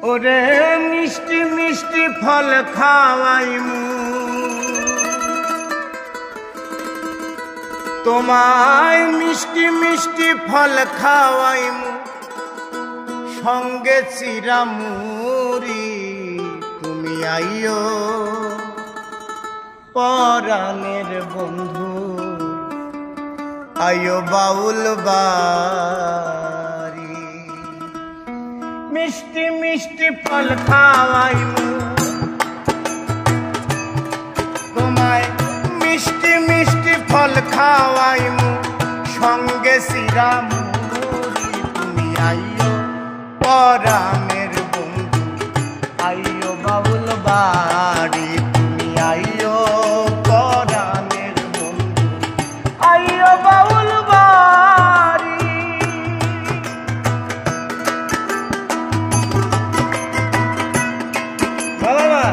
ওরে মিষ্টি মিষ্টি ফল খাওয়াইমু তোমায়, মিষ্টি মিষ্টি ফল খাওয়াইমু সঙ্গে চিরামুড়ি। তুমি আইও পরাণের বন্ধু, আইও বাউল বাড়ি। মিষ্টি মিষ্টি ফল খাওয়াইমু তোমায়, মিষ্টি মিষ্টি ফল খাওয়াইমু সঙ্গে চিরামুড়ি। তুমি আইও পরাণের বন্ধু, আইও বাউল বাড়ি। তুমি আইও পরাণের বন্ধু, আইও বাউল বাড়ি। বাবা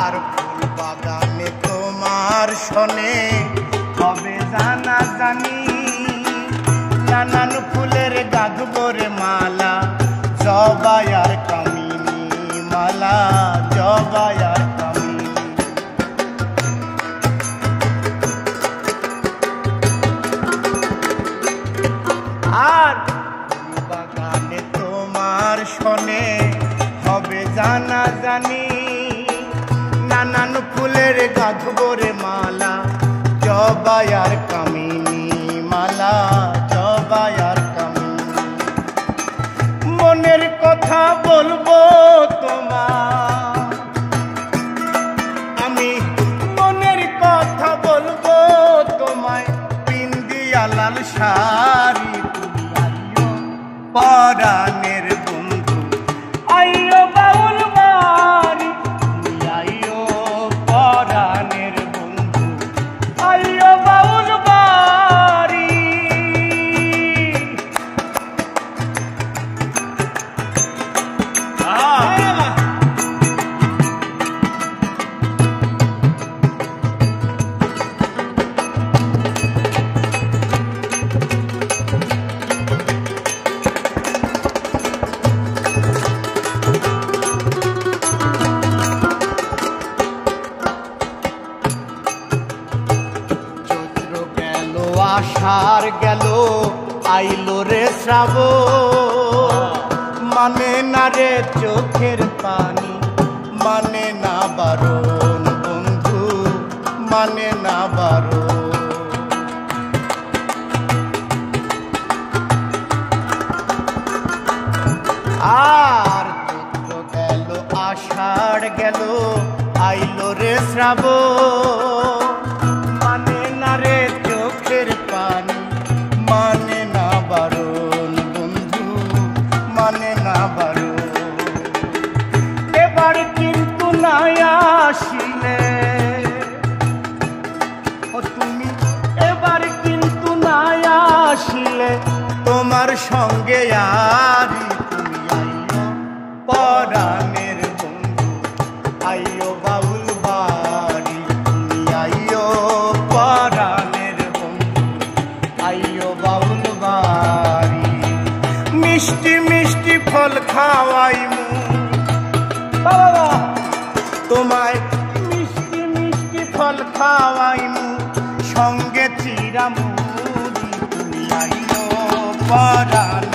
আর ফুল বাগানে তোমার শনে হবে জানা জানি, নানান ফুলের গাঁথবরে মালা, জবা আর কামিনী মালা, জবা আর কামিনী। আর ফুল বাগানে তোমার শনে হবে জানা জানি, নানান ফুলের গাঁথবরে মালা, জবা আর কামিনী মালা, জবা আর কামিনী। মনের কথা বলবো তোমার আমি, মনের কথা বলবো তোমায়, পিন্দিয়া লাল শাড়ি। তুমি আইও পরাণের বন্ধু, আইও বাউল বাড়ি। তুমি আইও পরাণের বন্ধু, আইও বাউল বাড়ি। আষাঢ় গেল আইলো রে শ্রাবণ, মানে না রে চোখের পানি, মানে না বারণ বন্ধু, মানে না বারণ। আর চৈত্র গেল আষাঢ় গেল আইলো রে শ্রাবণ, মানে না রে চোখের পানি, মানে না বারণ বন্ধু, মানে না বারণ। এবার কিন্তু না আসিলে ও তুমি, এবার কিন্তু না আসিলে তোমার সঙ্গে আরি। তুমি আইও পরাণের বন্ধু, আইও বাউল বাড়ি। তুমি আইও পরাণের বন্ধু, আইও বাউল বাড়ি। মিষ্টি মিষ্টি ফল খাওয়াইমু বাবা তোমায়, মিষ্টি মিষ্টি ফল খাওয়াইমু সঙ্গে চিরামুড়ি। তুমি আইও পরাণ